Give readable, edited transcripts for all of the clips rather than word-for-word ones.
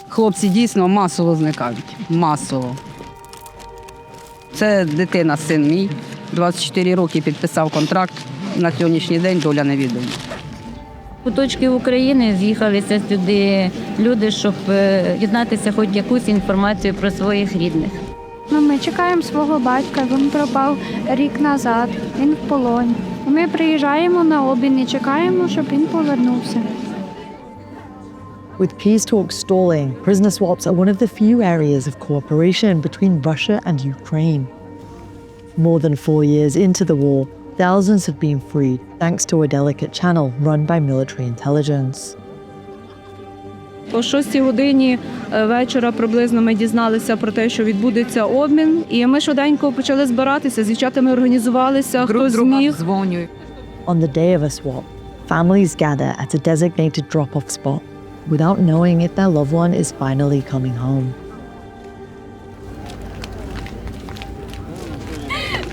Хлопці дійсно масово зникають. Масово. Це дитина, син мій. 24 роки підписав контракт. На сьогоднішній день доля невідома. Куточки України з'їхалися сюди люди, щоб дізнатися хоч якусь інформацію про своїх рідних. Ми чекаємо свого батька, він пропав рік назад, він в полоні. Ми приїжджаємо на обмін і чекаємо, щоб він повернувся. With peace talks stalling, prisoner swaps are one of the few areas of cooperation between Russia and Ukraine. More than 4 years into the war, thousands have been freed thanks to a delicate channel run by military intelligence. О 6 годині вечора приблизно ми дізналися про те, що відбудеться обмін. І ми швиденько почали збиратися, з дівчатами організувалися, хто зміг. On the day of a swap, families gather at a designated drop-off spot without knowing if their loved one is finally coming home.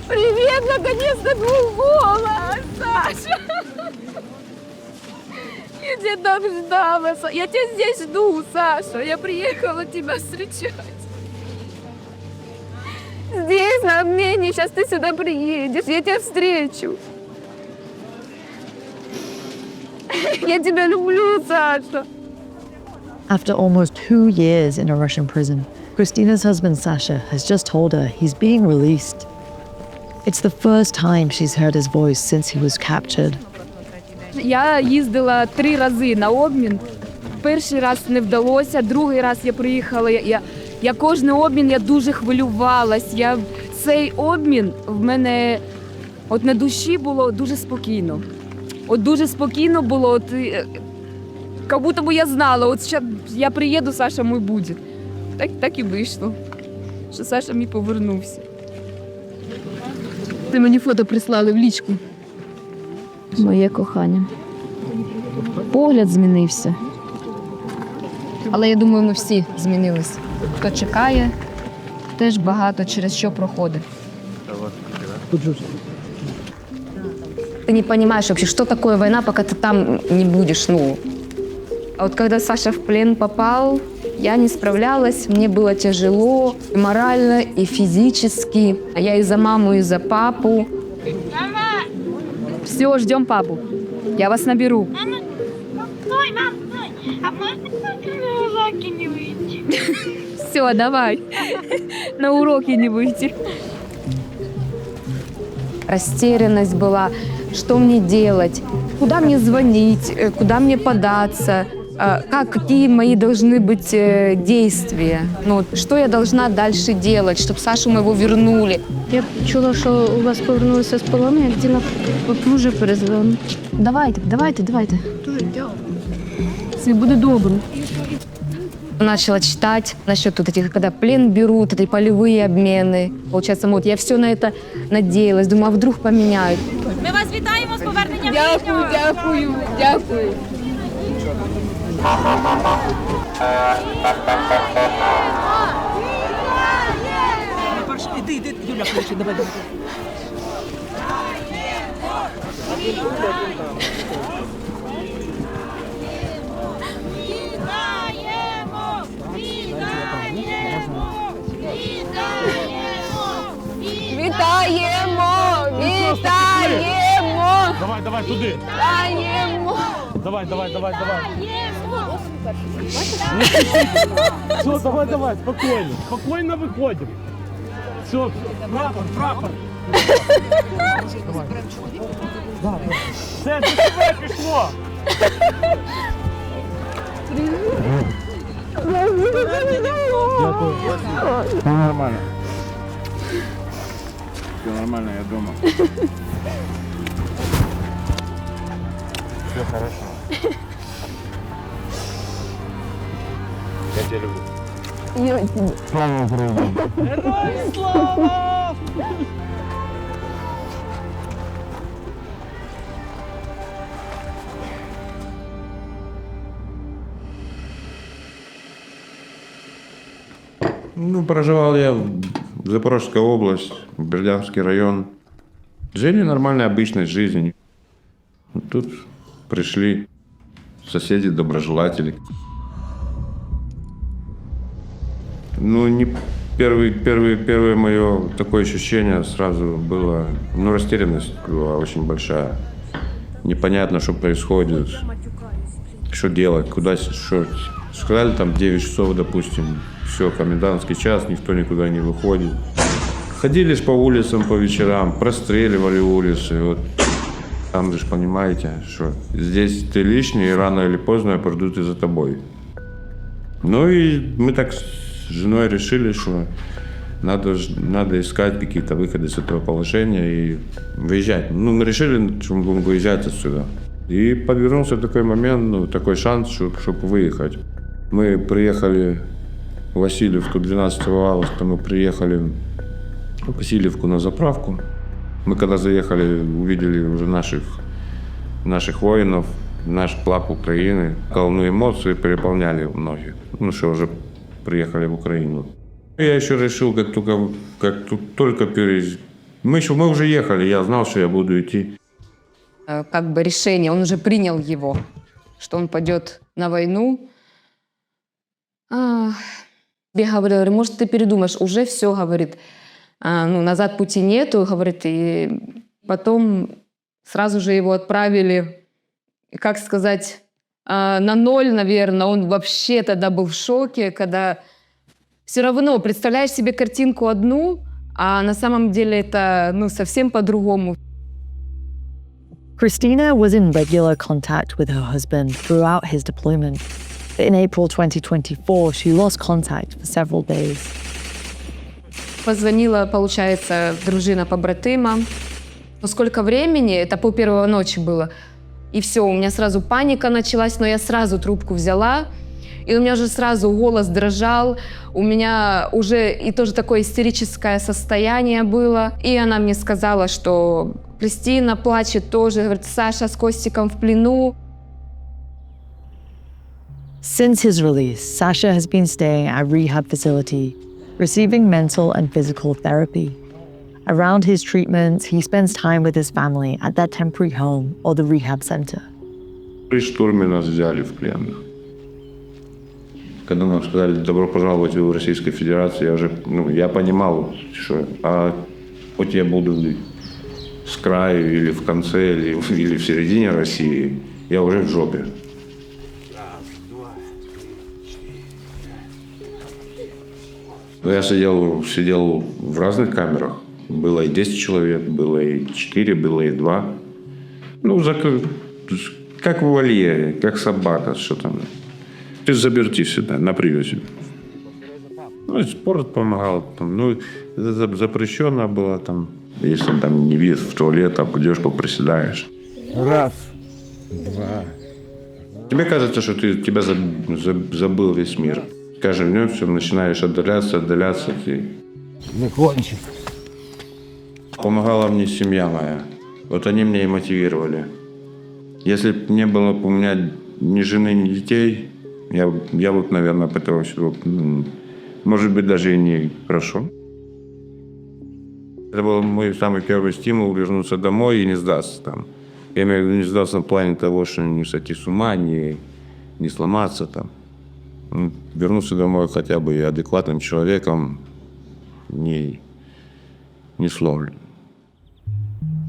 Привіт, наконец-то твій голос, Саша! Я тебя так ждала, я тебя здесь жду, Саша. Я приехала тебя встречать. Здесь, на обмене, сейчас ты сюда приедешь, я тебя встречу. Я тебя люблю, Саша. After almost 2 years in a Russian prison, Khrystyna's husband Sasha has just told her he's being released. It's the first time she's heard his voice since he was captured. Я їздила 3 рази на обмін. Перший раз не вдалося, другий раз я приїхала. Я кожен обмін, я дуже хвилювалась. Цей обмін в мене от на душі було дуже спокійно. От дуже спокійно було, от, як будто би я знала, от ще я приїду, Саша мій буде. Так і вийшло, що Саша мій повернувся. Ти мені фото прислали в лічку. Моє кохання. Погляд змінився. Але я думаю, ми всі змінились. Хто чекає, теж багато через що проходить. Ты не понимаешь вообще, что такое война, пока ты там не будешь, ну. А вот когда Саша в плен попал, я не справлялась, мне было тяжело и морально, и физически. А я и за маму, и за папу. Все, ждем папу. Я вас наберу. Мама, стой, мам, стой. А можно на уроки не выйти? Все, давай. На уроки не выйти. Растерянность была, что мне делать, куда мне звонить, куда мне податься, какие мои должны быть действия, ну, что я должна дальше делать, чтобы Сашу моего вернули. Я чула, що у вас повернулися з полону, як Діна мужа перезвонить. Давайте. Все буде добре. Начала читать насчет вот этих, когда плен берут, эти полевые обмены. Получается, вот я все на это надеялась, думаю, а вдруг поменяют. Ми вас вітаємо з поверненням. Дякую. Іди, Юля, кличе, давай. Вітаємо! Давай туди. Вітаємо! Давай. Все, давай, спокойно выходим. Все, прапор. Все, до тебе пішло. Дякую. Нормально. Все нормально, я дома. Все хорошо. Я тебя люблю. Слава Украине! Героям слава! Ну, проживал я в Запорожской области, Бердянский район. Жили нормальной обычной жизнью. Тут пришли соседи, доброжелатели. Ну, не первое мое такое ощущение сразу было, ну, растерянность была очень большая. Непонятно, что происходит, что делать, куда, что. Сказали там 9 часов, допустим, все, комендантский час, никто никуда не выходит. Ходили по улицам по вечерам, простреливали улицы. Вот. Там же понимаете, что здесь ты лишний, и рано или поздно придут и за тобой. Ну и мы так с женой решили, что надо искать какие-то выходы из этого положения и выезжать. Ну, мы решили, что мы будем выезжать отсюда. И подвернулся такой момент, ну, такой шанс, чтобы выехать. Мы приехали в Васильевку 12 августа, мы приехали в Васильевку на заправку. Мы когда заехали, увидели уже наших воинов, наш флаг Украины. Волну эмоции переполняли многих. Ну, что уже приехали в Украину. Я еще решил, как только мы уже ехали, я знал, что я буду идти. Как бы решение, он уже принял его, что он пойдет на войну. Я говорила, может, ты передумаешь, уже все, говорит, ну, назад пути нету, говорит, и потом сразу же его отправили, как сказать, на ноль, наверное. Он вообще тогда был в шоке, когда все равно представляешь себе картинку одну, а на самом деле это, ну, совсем по-другому. Khrystyna was in regular contact with her husband throughout his deployment. But in April 2024, she lost contact for several days. Позвонила, получается, дружина побратима. Но сколько времени, это полпервого ночи было. И все, у меня сразу паника началась, но я сразу трубку взяла. И у меня уже сразу голос дрожал, у меня уже и тоже такое истерическое состояние было. И она мне сказала, что Khrystyna плачет тоже, говорит, Саша с Костиком в плену. Since his release, Sasha has been staying at a rehab facility, receiving mental and physical therapy. Around his treatments, he spends time with his family at their temporary home or the rehab center. При штурме нас взяли в плен. Когда нам сказали «добро пожаловать в Российскую Федерацию», я понимал, что хоть я буду с краю или в конце, или в середине России, я уже в жопе. Я сидел в разных камерах. Было и 10 человек, было и 4, было и 2. Ну, как в вольере, как собака, что там. Ты заперти сюда, на привязи. Ну, спорт помогал. Ну, запрещено было там. Если там не видишь в туалет, там идешь, поприседаешь. Раз, два. Тебе кажется, что тебя забыл весь мир. Каждым днем все начинаешь отдаляться. Закончи. Помогала мне семья моя. Вот они меня и мотивировали. Если бы не было у меня ни жены, ни детей, я вот, наверное, этого всего, может быть, даже и не хорошо. Это был мой самый первый стимул вернуться домой и не сдаться там. Я имею в виду не сдаться в плане того, что не сойти с ума, не сломаться там. Вернуться домой хотя бы адекватным человеком, не сломлен.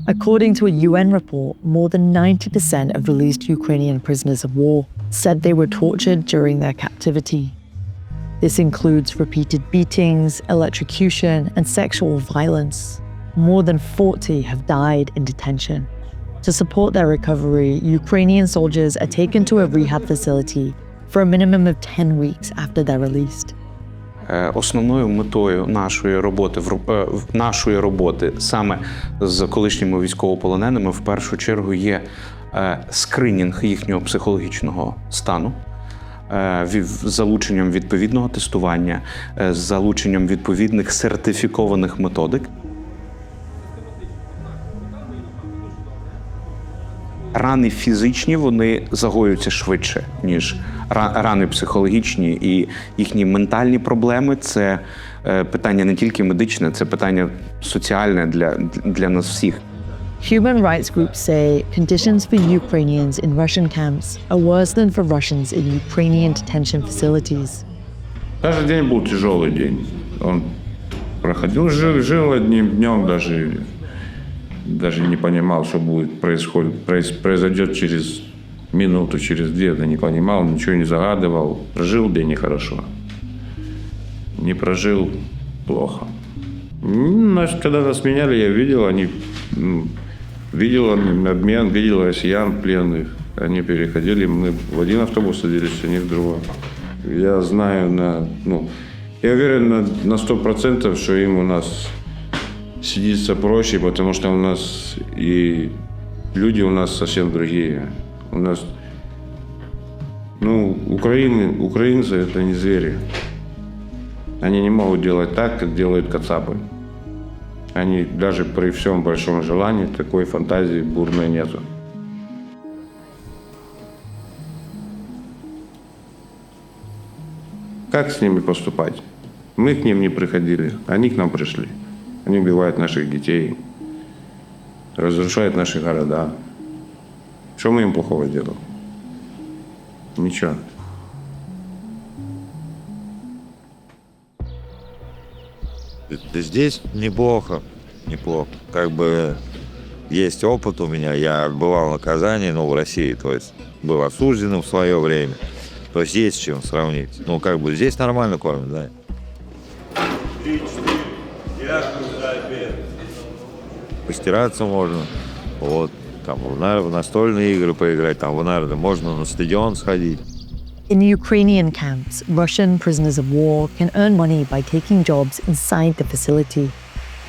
According to a UN report, more than 90% of released Ukrainian prisoners of war said they were tortured during their captivity. This includes repeated beatings, electrocution, and sexual violence. More than 40 have died in detention. To support their recovery, Ukrainian soldiers are taken to a rehab facility for a minimum of 10 weeks after they're released. Основною метою нашої роботи саме з колишніми військовополоненими в першу чергу є скринінг їхнього психологічного стану, з залученням відповідного тестування, з залученням відповідних сертифікованих методик. Рани фізичні, вони загоюються швидше, ніж рани психологічні, і їхні ментальні проблеми – це питання не тільки медичне, це питання соціальне для нас всіх. Human rights groups say conditions for Ukrainians in Russian camps are worse than for Russians in Ukrainian detention facilities. Каждый день был тяжелый день. Он проходил, жил одним днем, даже не понимал, что произойдет через минуту, через две. Да не понимал, ничего не загадывал. Прожил день нехорошо. Не прожил плохо. Когда нас меняли, я видел, видел обмен, видел россиян пленных. Они переходили, мы в один автобус садились, они в другой. Я знаю, я уверен на 100%, что им у нас сидится проще, потому что у нас и люди у нас совсем другие. У нас, украинцы это не звери. Они не могут делать так, как делают кацапы. Они даже при всем большом желании такой фантазии бурной нету. Как с ними поступать? Мы к ним не приходили, они к нам пришли. Они убивают наших детей, разрушают наши города. Что мы им плохого делали? Ничего. Здесь неплохо. Как бы есть опыт у меня. Я отбывал наказание, в России, то есть был осужденным в свое время. То есть есть с чем сравнить. Здесь нормально кормят, да. 3-4. Постираться можно. В настольные игры поиграть, можно на стадион сходить. In Ukrainian camps, Russian prisoners of war can earn money by taking jobs inside the facility.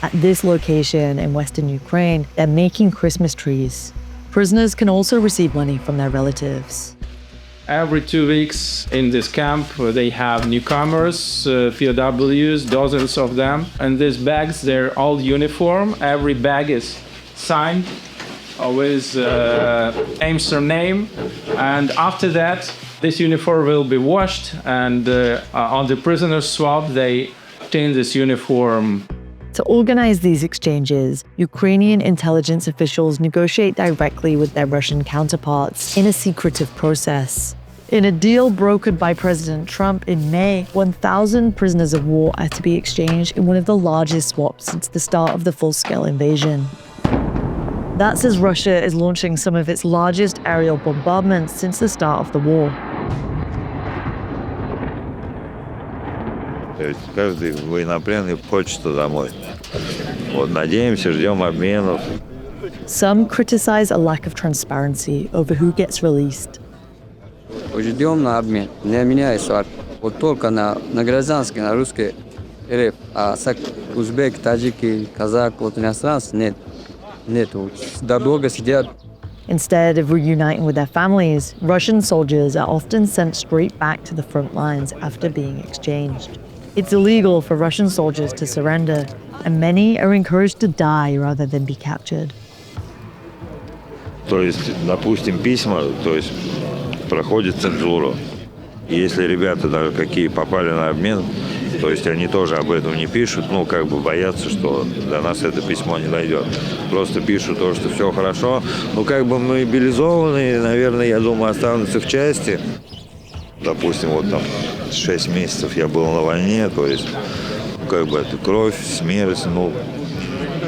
At this location in western Ukraine, they're making Christmas trees. Prisoners can also receive money from their relatives. Every 2 weeks in this camp, they have newcomers, POWs, dozens of them. And these bags, they're all uniform. Every bag is signed with name, surname. And after that, this uniform will be washed. And on the prisoner swap, they obtain this uniform. To organize these exchanges, Ukrainian intelligence officials negotiate directly with their Russian counterparts in a secretive process. In a deal brokered by President Trump in May, 1,000 prisoners of war are to be exchanged in one of the largest swaps since the start of the full-scale invasion. That's as Russia is launching some of its largest aerial bombardments since the start of the war. Каждый военнопленный хочет домой. Надеемся, ждем обменов. Some criticize a lack of transparency over who gets released. Ждем на обмен. Не меняется. Только на гражданский, на русский РФ. А узбек, таджики, казак, иностранцы нет. Долго сидят. Instead of reuniting with their families, Russian soldiers are often sent straight back to the front lines after being exchanged. It's illegal for Russian soldiers to surrender, and many are encouraged to die rather than be captured. То есть, допустим, письма, проходят цензуру. И если ребята даже какие попали на обмен, то есть они тоже об этом не пишут, боятся, что до нас это письмо не дойдет. Просто пишут то, что все хорошо. Мобилизованные, наверное, я думаю, останутся в части. Допустим, 6 месяцев я был на войне, то есть, это кровь, смерть,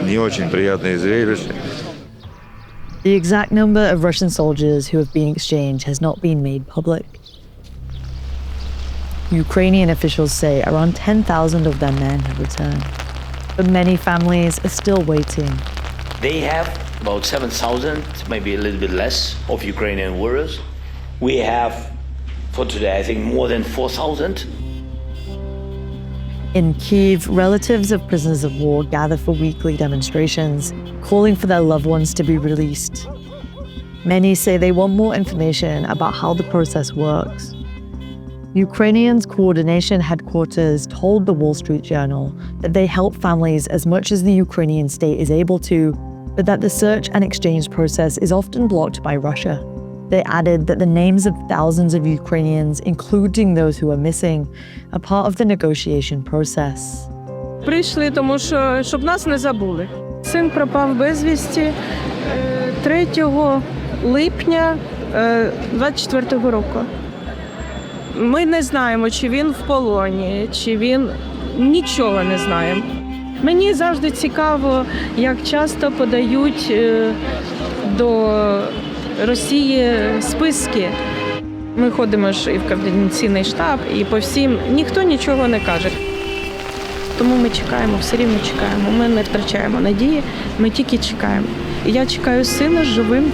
не очень приятное зрелище. The exact number of Russian soldiers who have been exchanged has not been made public. Ukrainian officials say around 10,000 of their men have returned, but many families are still waiting. They have about 7,000, maybe a little bit less, of Ukrainian warriors. We have, for today, I think more than 4,000. In Kyiv, relatives of prisoners of war gather for weekly demonstrations, calling for their loved ones to be released. Many say they want more information about how the process works. Ukrainians' coordination headquarters told the Wall Street Journal that they help families as much as the Ukrainian state is able to, but that the search and exchange process is often blocked by Russia. They added that the names of thousands of Ukrainians, including those who are missing, are part of the negotiation process. Прийшли, тому що, щоб нас не забули. Син пропав безвісті 3 липня 24-го року. Ми не знаємо, чи він в полоні, чи він нічого не знаємо. Мені завжди цікаво, як часто подають до Росії списки. Ми ходимо ж і в координаційний штаб, і по всім ніхто нічого не каже. Тому ми чекаємо, все рівно чекаємо. Ми не втрачаємо надії, ми тільки чекаємо. І я чекаю сина живим.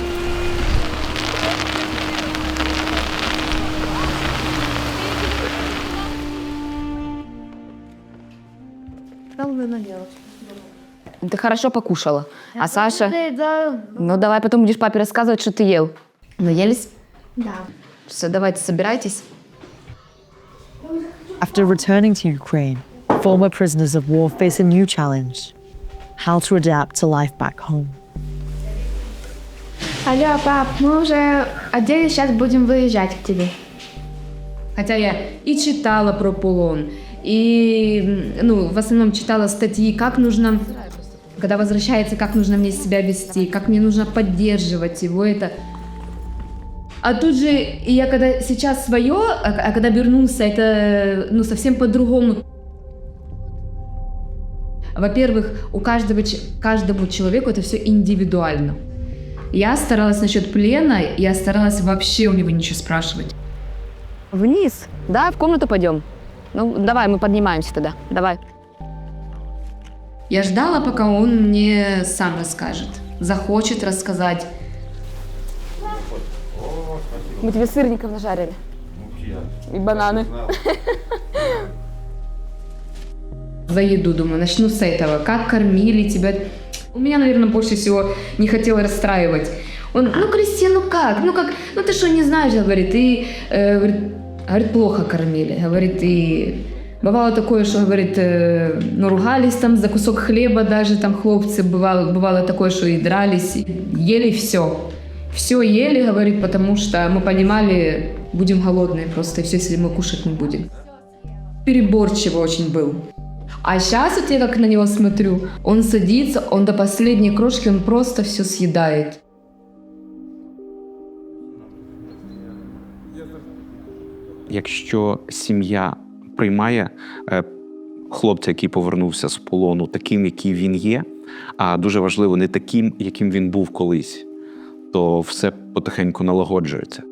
Ты хорошо покушала. А Саша? Ну, давай потом будешь папе рассказывать, что ты ел. Наелись? Да. Все, давайте, собирайтесь. After returning to Ukraine, former prisoners of war face a new challenge: how to adapt to life back home. Алло, пап, мы уже оделись, сейчас будем выезжать к тебе. Хотя я и читала про полон, и в основном читала статьи, как нужно, когда возвращается, как нужно мне себя вести, как мне нужно поддерживать его это. А тут же, и я когда сейчас свое, а когда вернулся, это совсем по-другому. Во-первых, у каждому человеку это все индивидуально. Я старалась насчет плена, я старалась вообще у него ничего спрашивать. Вниз? Да, в комнату пойдем. Ну, давай, мы поднимаемся тогда. Давай. Я ждала, пока он мне сам расскажет. Захочет рассказать. Мы тебе сырников нажарили. И бананы. За еду, думаю, начну с этого. Как кормили тебя? У меня, наверное, больше всего не хотела расстраивать. Он, Христина, как? Ты что, не знаешь, говорит, и говорит, плохо кормили. Говорит, и бывало такое, что, говорит, ругались там за кусок хлеба даже, там хлопцы, бывало такое, что и дрались, ели все. Все ели, говорит, потому что мы понимали, будем голодные просто, и все, если мы кушать не будем. Переборчиво очень был. А сейчас вот я как на него смотрю, он садится, он до последней крошки, он просто все съедает. Якщо сім'я приймає хлопця, який повернувся з полону, таким, який він є, а дуже важливо, не таким, яким він був колись, то все потихеньку налагоджується.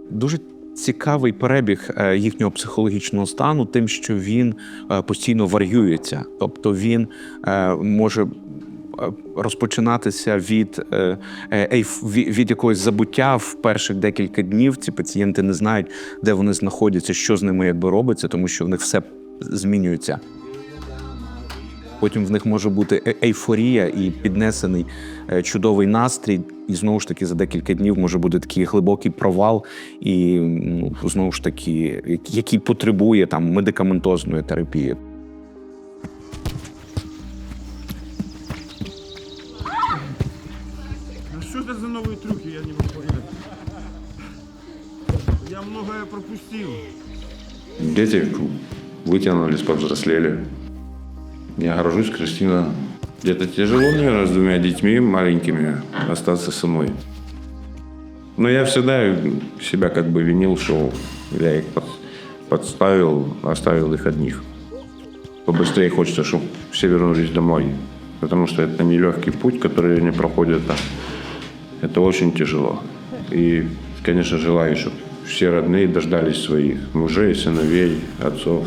Дуже цікавий перебіг їхнього психологічного стану тим, що він постійно варіюється. Тобто він може розпочинатися від якогось забуття в перших декілька днів. Ці пацієнти не знають, де вони знаходяться, що з ними робиться, тому що в них все змінюється. Потім в них може бути ейфорія і піднесений чудовий настрій. І знову ж таки за декілька днів може бути такий глибокий провал, і знову ж таки, який потребує там медикаментозної терапії. Что это за новые трюки, я не могу понять. Я многое пропустил. Дети вытянулись, повзрослели. Я горжусь, Khrystyna. Где-то тяжело, наверное, с двумя детьми маленькими остаться самой. Но я всегда себя как бы винил, что я их подставил, оставил их одних. Побыстрее хочется, чтобы все вернулись домой. Потому что это нелегкий путь, который они проходят. Это очень тяжело. И, конечно, желаю, чтобы все родные дождались своих мужей, сыновей, отцов.